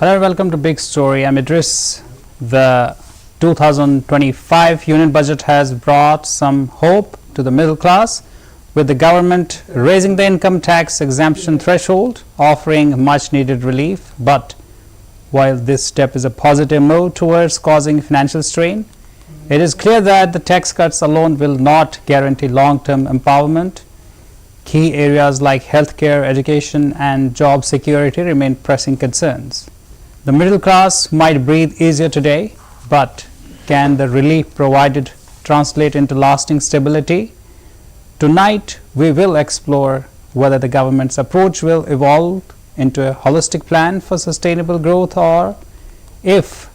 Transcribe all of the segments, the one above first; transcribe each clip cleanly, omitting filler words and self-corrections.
Hello and welcome to Big Story. I'm Idris. The 2025 Union Budget has brought some hope to the middle class, with the government raising the income tax exemption threshold, offering much needed relief. But while this step is a positive move towards causing financial strain, it is clear that the tax cuts alone will not guarantee long-term empowerment. Key areas like healthcare, education, and job security remain pressing concerns. The middle class might breathe easier today, but can the relief provided translate into lasting stability? Tonight, we will explore whether the government's approach will evolve into a holistic plan for sustainable growth, or if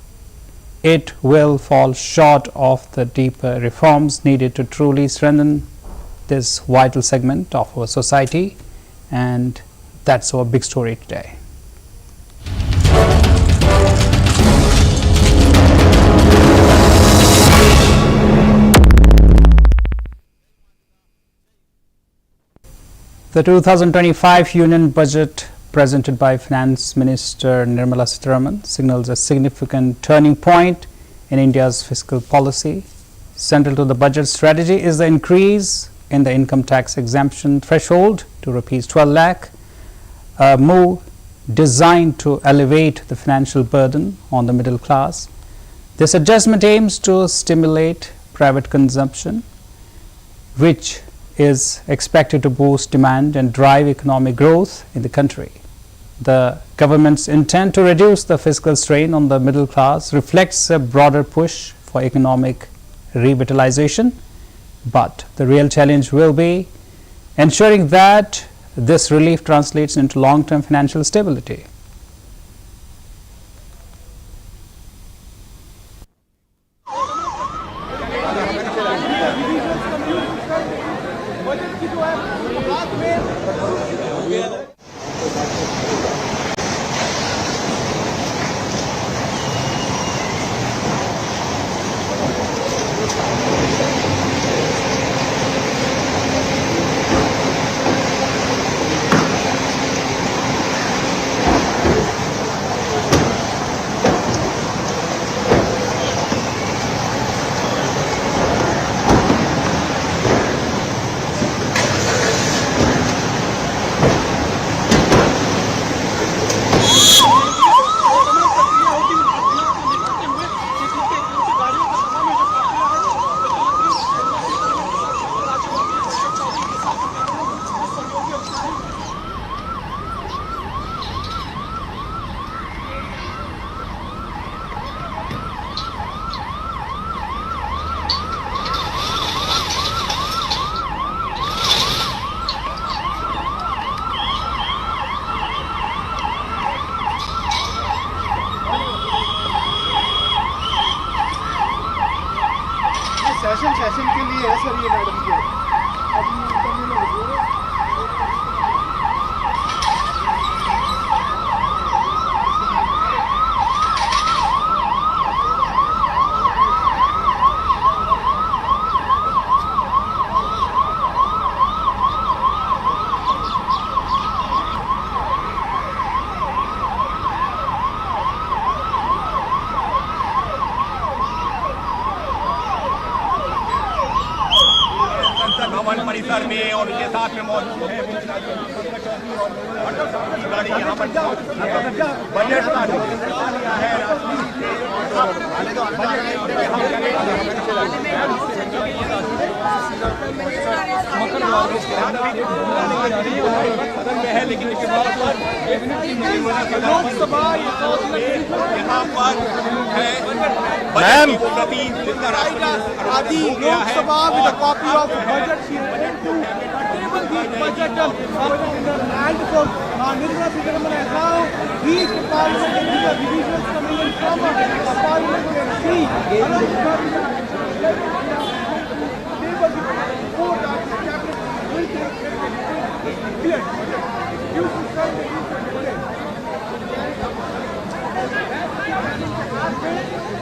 it will fall short of the deeper reforms needed to truly strengthen this vital segment of our society. And that's our big story today. The 2025 Union Budget presented by Finance Minister Nirmalasitharaman signals a significant turning point in India's fiscal policy. Central to the budget strategy is the increase in the income tax exemption threshold to Rs 12 lakh, a move designed to elevate the financial burden on the middle class. This adjustment aims to stimulate private consumption, which is expected to boost demand and drive economic growth in the country. The government's intent to reduce the fiscal strain on the middle class reflects a broader push for economic revitalization, but the real challenge will be ensuring that this relief translates into long-term financial stability. Session के लिए है sir ये madam के परिसर में और उनके साथ में मौजूद है गाड़ी यहाँ पर बजट है, लेकिन इसके बाद लोकसभा यहाँ पर है आदि Lok Sabha with a copy of budget she went to table the budget and for Nirmalasitharaman has now reached Parliament, and these are divisions coming in from Parliament and see table the report of the cabinet will take clear you should sign the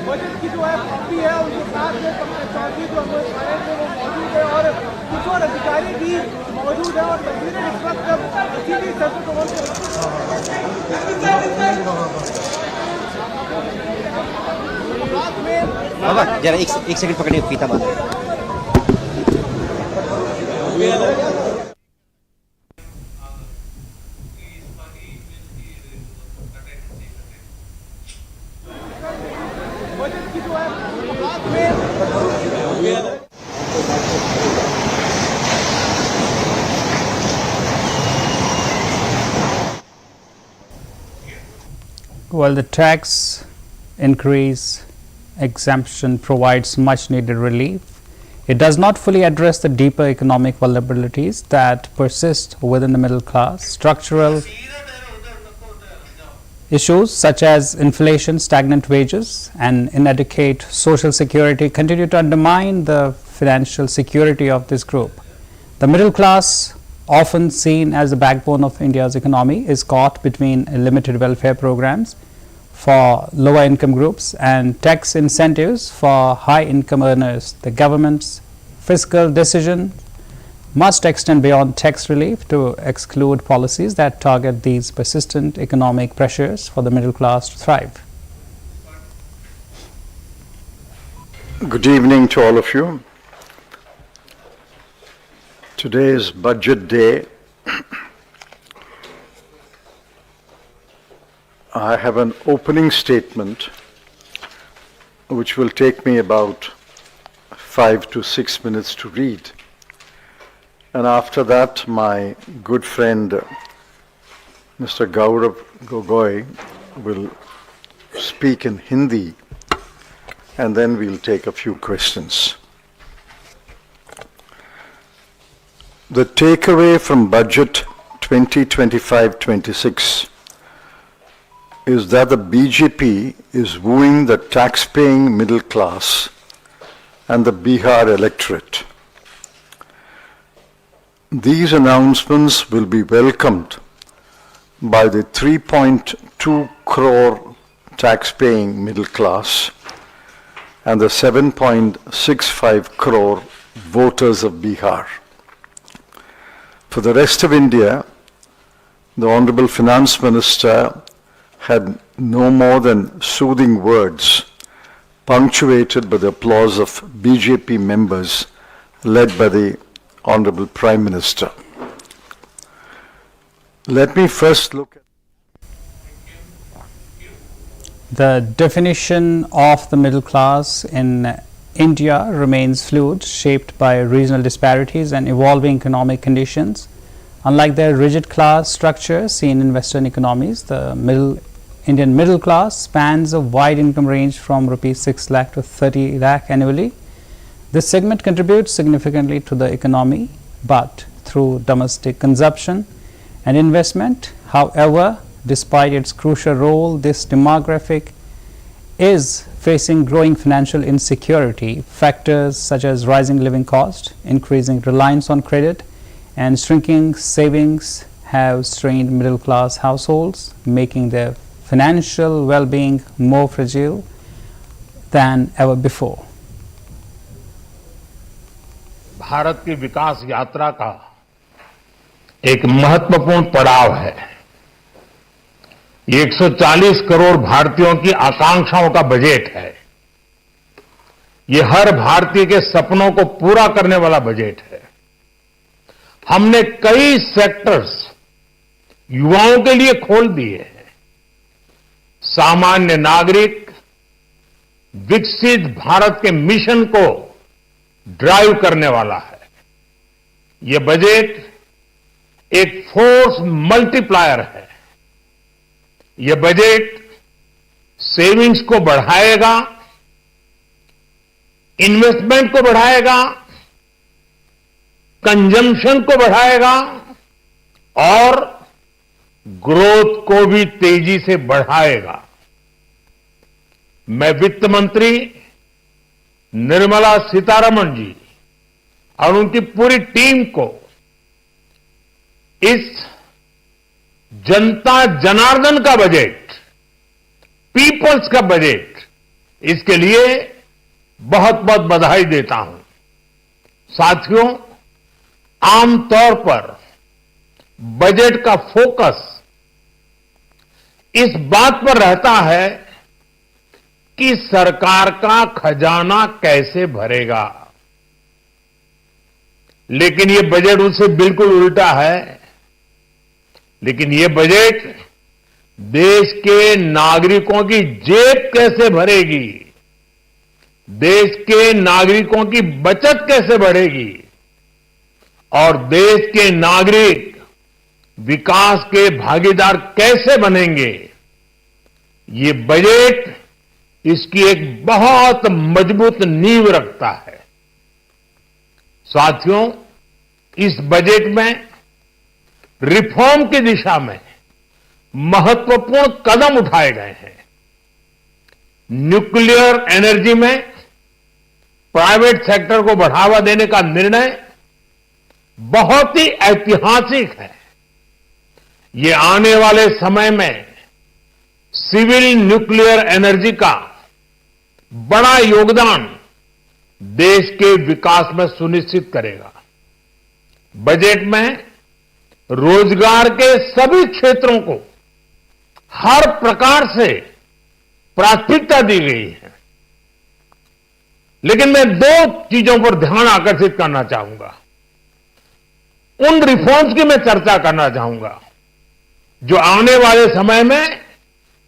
budget की जो है copy है उनके साथ में चौधरी जो हमारे शायद में वो मौजूद है और कुछ और अधिकारी भी मौजूद है और तस्वीरें इस वक्त जब सीधी सेंटर बाबा जरा एक सेकंड पकड़िए, फीता बांध। बजट की जो है बात में While the tax increase exemption provides much needed relief, it does not fully address the deeper economic vulnerabilities that persist within the middle class. Structural issues such as inflation, stagnant wages, and inadequate social security continue to undermine the financial security of this group. The middle class, often seen as the backbone of India's economy, is caught between limited welfare programs for lower income groups and tax incentives for high income earners. The government's fiscal decision must extend beyond tax relief to exclude policies that target these persistent economic pressures for the middle class to thrive. Good evening to all of you. Today is budget day. I have an opening statement which will take me about 5 to 6 minutes to read. And after that, my good friend Mr. Gaurav Gogoi will speak in Hindi, and then we'll take a few questions. The takeaway from budget 2025-26 is that the BJP is wooing the tax-paying middle class and the Bihar electorate. These announcements will be welcomed by the 3.2 crore tax-paying middle class and the 7.65 crore voters of Bihar. For the rest of India, the Honorable Finance Minister had no more than soothing words, punctuated by the applause of BJP members led by the Honorable Prime Minister. Let me first look at the definition of the middle class in India remains fluid, shaped by regional disparities and evolving economic conditions. Unlike the rigid class structure seen in Western economies, the Indian middle class spans a wide income range from rupees 6 lakh to 30 lakh annually. This segment contributes significantly to the economy, but through domestic consumption and investment. However, despite its crucial role, this demographic is facing growing financial insecurity. Factors such as rising living cost, increasing reliance on credit, and shrinking savings have strained middle class households, making their financial well-being more fragile than ever before. Bharat की विकास यात्रा का एक महत्वपूर्ण पड़ाव है। ये 140 करोड़ भारतीयों की आकांक्षाओं का बजट है। ये हर भारतीय के सपनों को पूरा करने वाला बजट है। हमने कई सेक्टर्स युवाओं के लिए खोल दिए हैं। सामान्य नागरिक विकसित भारत के मिशन को ड्राइव करने वाला है। ये बजट एक फोर्स मल्टीप्लायर है। ये बजट सेविंग्स को बढ़ाएगा, इन्वेस्टमेंट को बढ़ाएगा, कंजम्पशन को बढ़ाएगा और ग्रोथ को भी तेजी से बढ़ाएगा। मैं वित्त मंत्री निर्मला सीतारमण जी और उनकी पूरी टीम को इस जनता जनार्दन का बजट, पीपल्स का बजट, इसके लिए बहुत बहुत बधाई देता हूं। साथियों, आमतौर पर बजट का फोकस इस बात पर रहता है कि सरकार का खजाना कैसे भरेगा। लेकिन ये बजट उससे बिल्कुल उल्टा है। लेकिन ये बजट देश के नागरिकों की जेब कैसे भरेगी, देश के नागरिकों की बचत कैसे बढ़ेगी और देश के नागरिक विकास के भागीदार कैसे बनेंगे, ये बजट इसकी एक बहुत मजबूत नींव रखता है। साथियों, इस बजट में रिफॉर्म की दिशा में महत्वपूर्ण कदम उठाए गए हैं। न्यूक्लियर एनर्जी में प्राइवेट सेक्टर को बढ़ावा देने का निर्णय बहुत ही ऐतिहासिक है। ये आने वाले समय में सिविल न्यूक्लियर एनर्जी का बड़ा योगदान देश के विकास में सुनिश्चित करेगा। बजट में रोजगार के सभी क्षेत्रों को हर प्रकार से प्राथमिकता दी गई है। लेकिन मैं दो चीजों पर ध्यान आकर्षित करना चाहूंगा। उन रिफॉर्म्स की मैं चर्चा करना चाहूंगा जो आने वाले समय में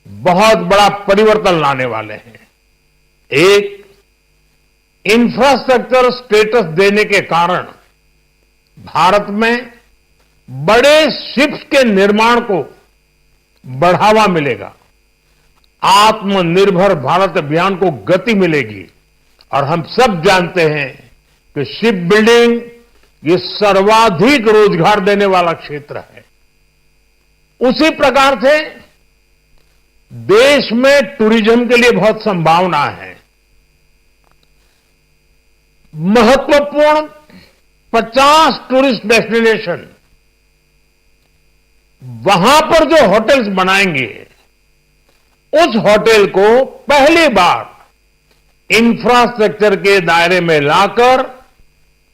बहुत बड़ा परिवर्तन लाने वाले हैं। एक, इंफ्रास्ट्रक्चर स्टेटस देने के कारण भारत में बड़े शिप्स के निर्माण को बढ़ावा मिलेगा। आत्मनिर्भर भारत अभियान को गति मिलेगी। और हम सब जानते हैं कि शिप बिल्डिंग ये सर्वाधिक रोजगार देने वाला क्षेत्र है। उसी प्रकार से देश में टूरिज्म के लिए बहुत संभावना है। महत्वपूर्ण 50 टूरिस्ट डेस्टिनेशन, वहां पर जो होटल्स बनाएंगे, उस होटल को पहली बार इंफ्रास्ट्रक्चर के दायरे में लाकर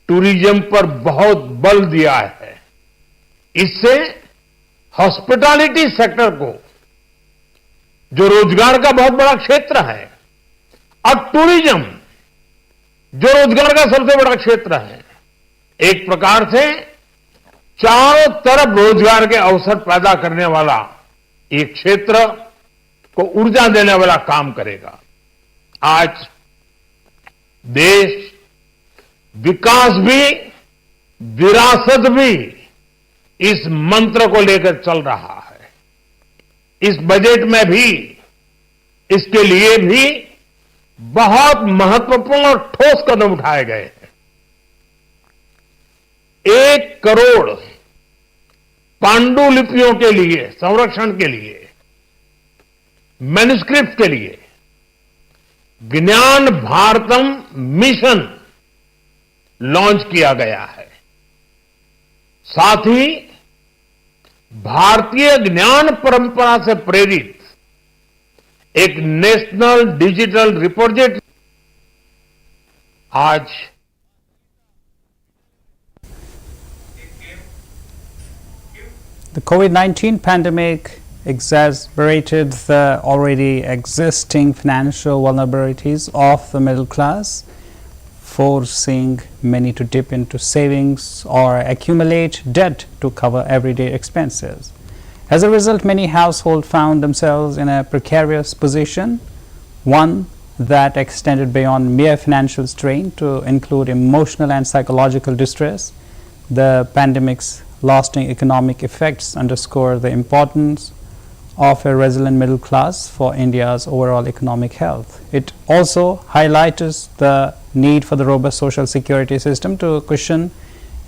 टूरिज्म पर बहुत बल दिया है। इससे हॉस्पिटैलिटी सेक्टर को, जो रोजगार का बहुत बड़ा क्षेत्र है, और टूरिज्म जो रोजगार का सबसे बड़ा क्षेत्र है, एक प्रकार से चारों तरफ रोजगार के अवसर पैदा करने वाला एक क्षेत्र को ऊर्जा देने वाला काम करेगा। आज देश विकास भी विरासत भी इस मंत्र को लेकर चल रहा है। इस बजट में भी इसके लिए भी बहुत महत्वपूर्ण और ठोस कदम उठाए गए हैं। 1 करोड़ पांडुलिपियों के लिए संरक्षण के लिए, मैन्युस्क्रिप्ट के लिए ज्ञान भारतम मिशन लॉन्च किया गया है। साथ ही भारतीय ज्ञान परंपरा से प्रेरित एक नेशनल डिजिटल रिपोजिटरी आज The COVID-19 pandemic exacerbated the already existing financial vulnerabilities of the middle class, forcing many to dip into savings or accumulate debt to cover everyday expenses. As a result, many households found themselves in a precarious position, one that extended beyond mere financial strain to include emotional and psychological distress. The pandemic's lasting economic effects underscore the importance of a resilient middle class for India's overall economic health. It also highlights the need for the robust social security system to cushion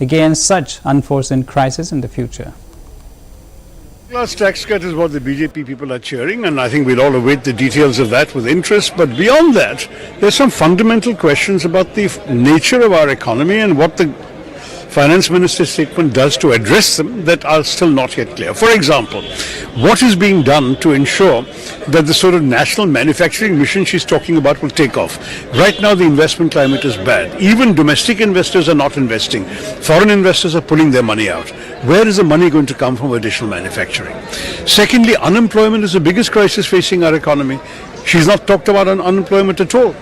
against such unforeseen crises in the future. Class tax cut is what the BJP people are cheering, and I think we'll all await the details of that with interest. But beyond that, there's some fundamental questions about the nature of our economy and what the finance minister's statement does to address them that are still not yet clear. For example, what is being done to ensure that the sort of national manufacturing mission she's talking about will take off? Right now the investment climate is bad. Even domestic investors are not investing. Foreign investors are pulling their money out. Where is the money going to come from additional manufacturing? Secondly, unemployment is the biggest crisis facing our economy. She's not talked about unemployment at all.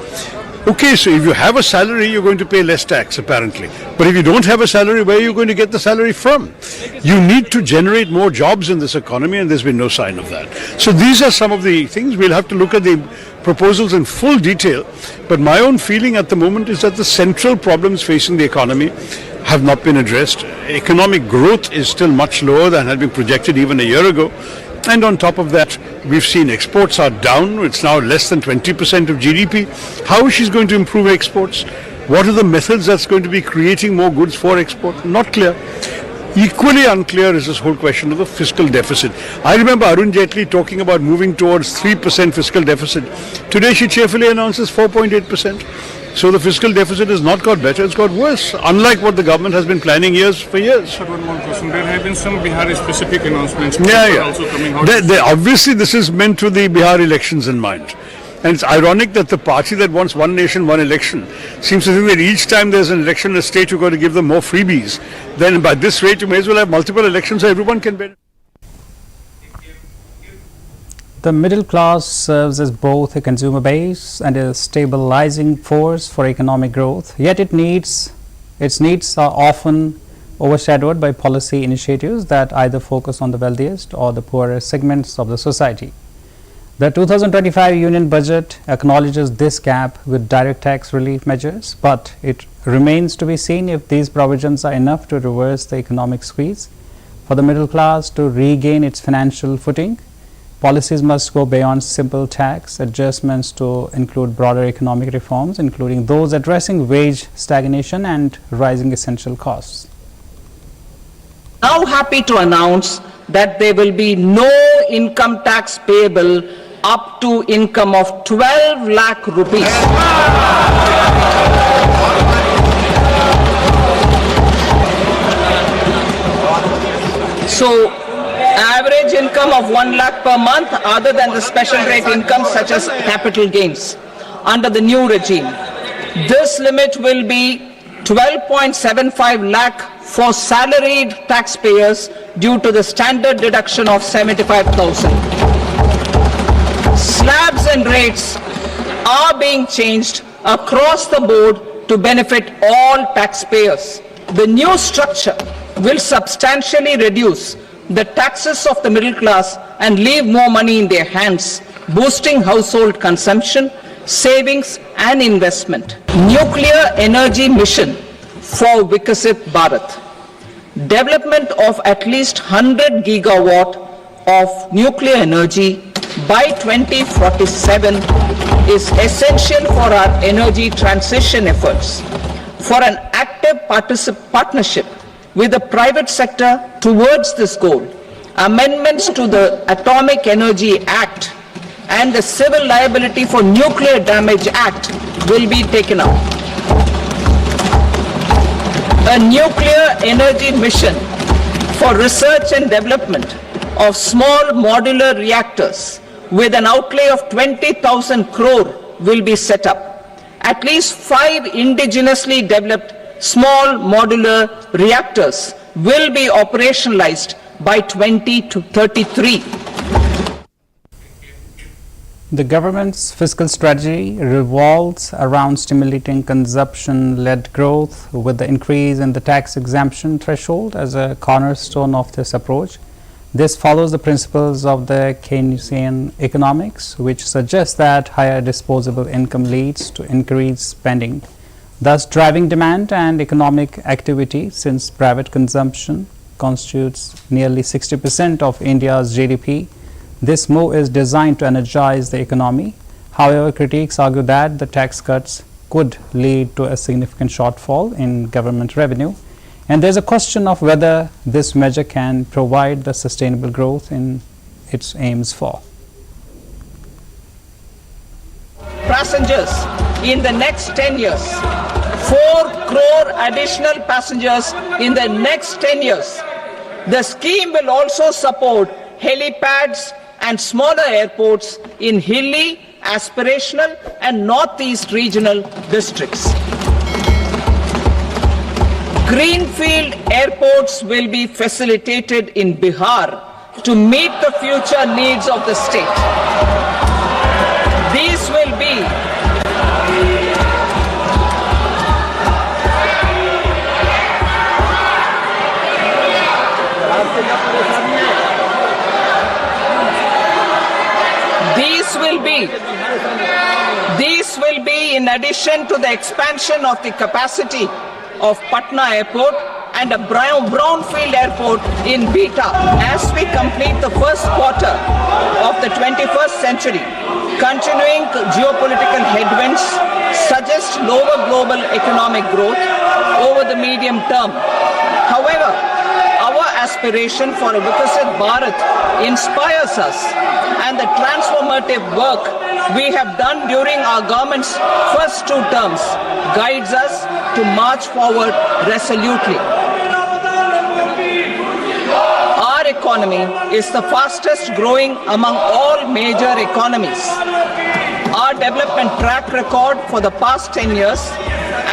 Okay, so if you have a salary, you're going to pay less tax, apparently. But if you don't have a salary, where are you going to get the salary from? You need to generate more jobs in this economy, and there's been no sign of that. So these are some of the things. We'll have to look at the proposals in full detail. But my own feeling at the moment is that the central problems facing the economy have not been addressed. Economic growth is still much lower than had been projected even a year ago. And on top of that, we've seen exports are down. It's now less than 20% of GDP. How is she going to improve exports? What are the methods that's going to be creating more goods for export? Not clear. Equally unclear is this whole question of the fiscal deficit. I remember Arun Jaitley talking about moving towards 3% fiscal deficit. Today she cheerfully announces 4.8%. So the fiscal deficit has not got better, it's got worse, unlike what the government has been planning for years. Sir, one more question. There have been some Bihar-specific announcements. Also coming out. Obviously, this is meant with the Bihar elections in mind. And it's ironic that the party that wants one nation, one election seems to think that each time there's an election in a state, you've got to give them more freebies. Then by this rate, you may as well have multiple elections so everyone can benefit. The middle class serves as both a consumer base and a stabilizing force for economic growth, yet its needs are often overshadowed by policy initiatives that either focus on the wealthiest or the poorer segments of the society. The 2025 Union Budget acknowledges this gap with direct tax relief measures, but it remains to be seen if these provisions are enough to reverse the economic squeeze. For the middle class to regain its financial footing, policies must go beyond simple tax adjustments to include broader economic reforms, including those addressing wage stagnation and rising essential costs. Now happy to announce that there will be no income tax payable up to income of 12 lakh rupees. So, average income of 1 lakh per month other than the special rate income such as capital gains under the new regime. This limit will be 12.75 lakh for salaried taxpayers due to the standard deduction of 75,000. Slabs and rates are being changed across the board to benefit all taxpayers. The new structure will substantially reduce the taxes of the middle class and leave more money in their hands, boosting household consumption, savings and investment. Nuclear energy mission for Vikasit Bharat. Development of at least 100 gigawatt of nuclear energy by 2047 is essential for our energy transition efforts. For an active partnership with the private sector towards this goal, amendments to the Atomic Energy Act and the Civil Liability for Nuclear Damage Act will be taken up. A nuclear energy mission for research and development of small modular reactors with an outlay of 20,000 crore will be set up. At least 5 indigenously developed small modular reactors will be operationalized by 2033. The government's fiscal strategy revolves around stimulating consumption-led growth, with the increase in the tax exemption threshold as a cornerstone of this approach. This follows the principles of the Keynesian economics, which suggests that higher disposable income leads to increased spending, thus driving demand and economic activity. Since private consumption constitutes nearly 60% of India's GDP, this move is designed to energize the economy. However, critics argue that the tax cuts could lead to a significant shortfall in government revenue, and there is a question of whether this measure can provide the sustainable growth it aims for. Passengers in the next 10 years, 4 crore additional passengers in the next 10 years. The scheme will also support helipads and smaller airports in hilly, aspirational and northeast regional districts. Greenfield airports will be facilitated in Bihar to meet the future needs of the state. will be These will be in addition to the expansion of the capacity of Patna Airport and a brownfield airport in Beta. As we complete the first quarter of the 21st century, continuing geopolitical headwinds suggest lower global economic growth over the medium term. However, our aspiration for a Vikasit Bharat inspires us, and the transformative work we have done during our government's first 2 terms guides us to march forward resolutely. Our economy is the fastest growing among all major economies. Our development track record for the past 10 years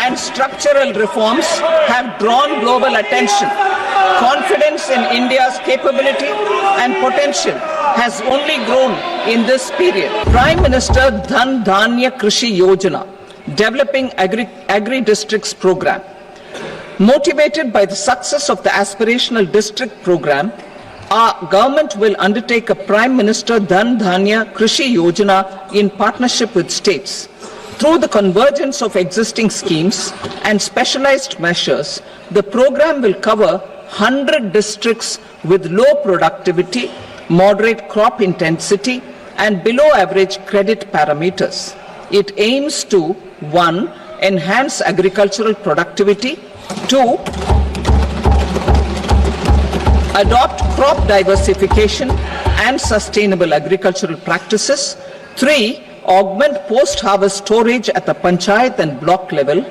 and structural reforms have drawn global attention. Confidence in India's capability and potential has only grown in this period. Prime Minister Dhan Dhanya Krishi Yojana, Developing Agri-Districts Program. Motivated by the success of the Aspirational District Program, our government will undertake a Prime Minister Dhan Dhanya Krishi Yojana in partnership with states. Through the convergence of existing schemes and specialized measures, the program will cover 100 districts with low productivity, moderate crop intensity, and below average credit parameters. It aims to 1. Enhance agricultural productivity, 2. Adopt crop diversification and sustainable agricultural practices, 3. Augment post-harvest storage at the panchayat and block level,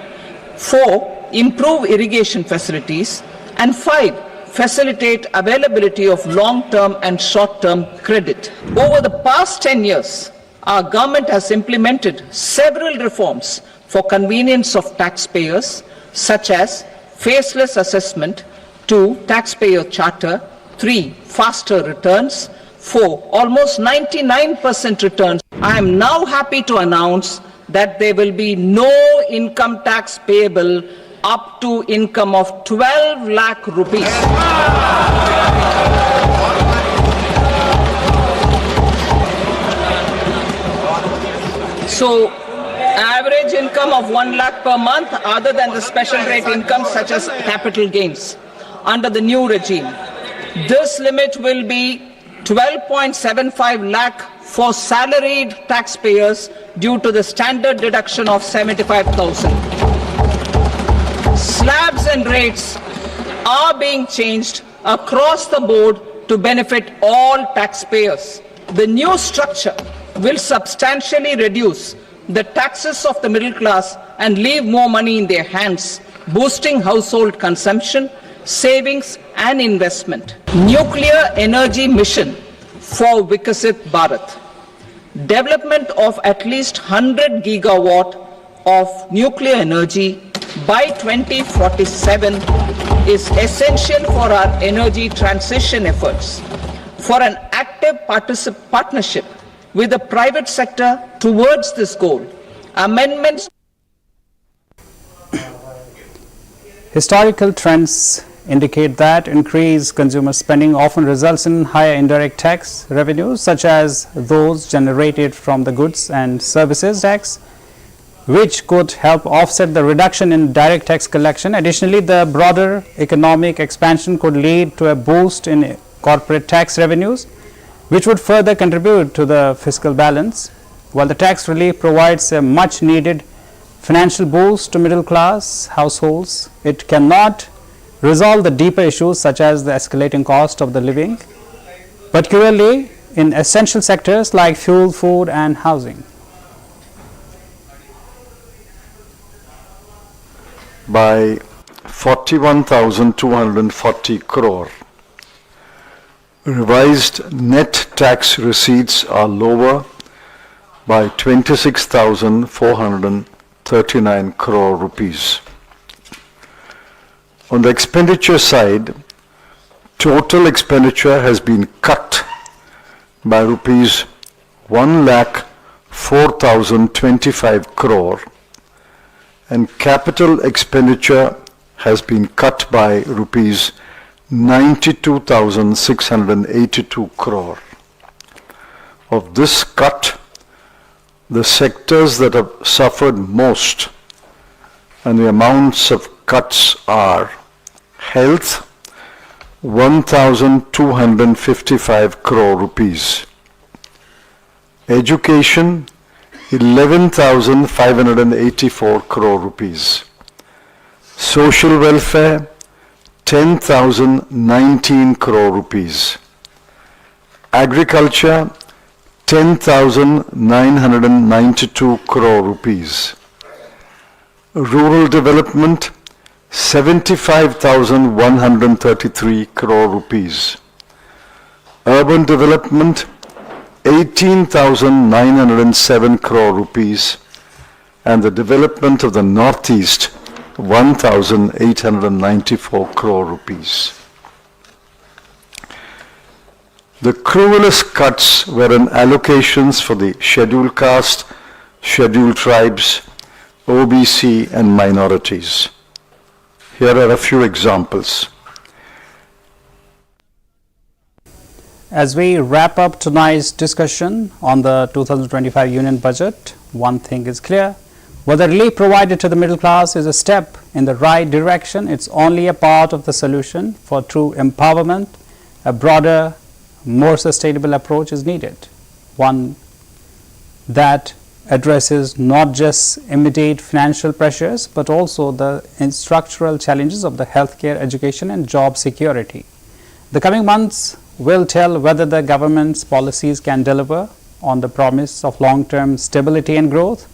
4. Improve irrigation facilities, and 5. Facilitate availability of long-term and short-term credit. Over the past 10 years, our government has implemented several reforms for convenience of taxpayers, such as faceless assessment, 2. Taxpayer charter, 3. Faster returns, 4. Almost 99% returns. I am now happy to announce that there will be no income tax payable up to income of 12 lakh rupees. So, average income of 1 lakh per month other than the special rate income such as capital gains under the new regime. This limit will be 12.75 lakh for salaried taxpayers due to the standard deduction of 75,000. Slabs and rates are being changed across the board to benefit all taxpayers. The new structure will substantially reduce the taxes of the middle class and leave more money in their hands, boosting household consumption, savings and investment. Nuclear energy mission for Vikasit Bharat. Development of at least 100 gigawatt of nuclear energy by 2047 is essential for our energy transition efforts. For an active partnership with the private sector towards this goal, amendments. Historical trends indicate that increased consumer spending often results in higher indirect tax revenues, such as those generated from the goods and services tax, which could help offset the reduction in direct tax collection. Additionally, the broader economic expansion could lead to a boost in corporate tax revenues, which would further contribute to the fiscal balance. While the tax relief provides a much needed financial boost to middle class households, it cannot resolve the deeper issues such as the escalating cost of the living, particularly in essential sectors like fuel, food and housing. By 41,240 crore, revised net tax receipts are lower by 26,439 crore rupees. On the expenditure side, total expenditure has been cut by rupees 1,40,000 4,025 crore, and capital expenditure has been cut by rupees 92,682 crore. Of this cut, the sectors that have suffered most and the amounts of cuts are health, 1,255 crore rupees, education, 11,584 crore rupees, social welfare, 10,019 crore rupees, agriculture, 10,992 crore rupees, rural development, 75,133 crore rupees, urban development, 18,907 crore rupees, and the development of the Northeast, 1,894 crore rupees. The cruelest cuts were in allocations for the scheduled caste, scheduled tribes, OBC and minorities. Here are a few examples. As we wrap up tonight's discussion on the 2025 Union Budget, one thing is clear. While the relief provided to the middle class is a step in the right direction, it's only a part of the solution. For true empowerment, a broader, more sustainable approach is needed. One that addresses not just immediate financial pressures, but also the structural challenges of the healthcare, education, and job security. The coming months will tell whether the government's policies can deliver on the promise of long-term stability and growth.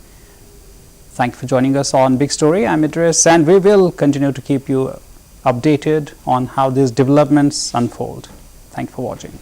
Thank you for joining us on Big Story. I'm Idris, and we will continue to keep you updated on how these developments unfold. Thank you for watching.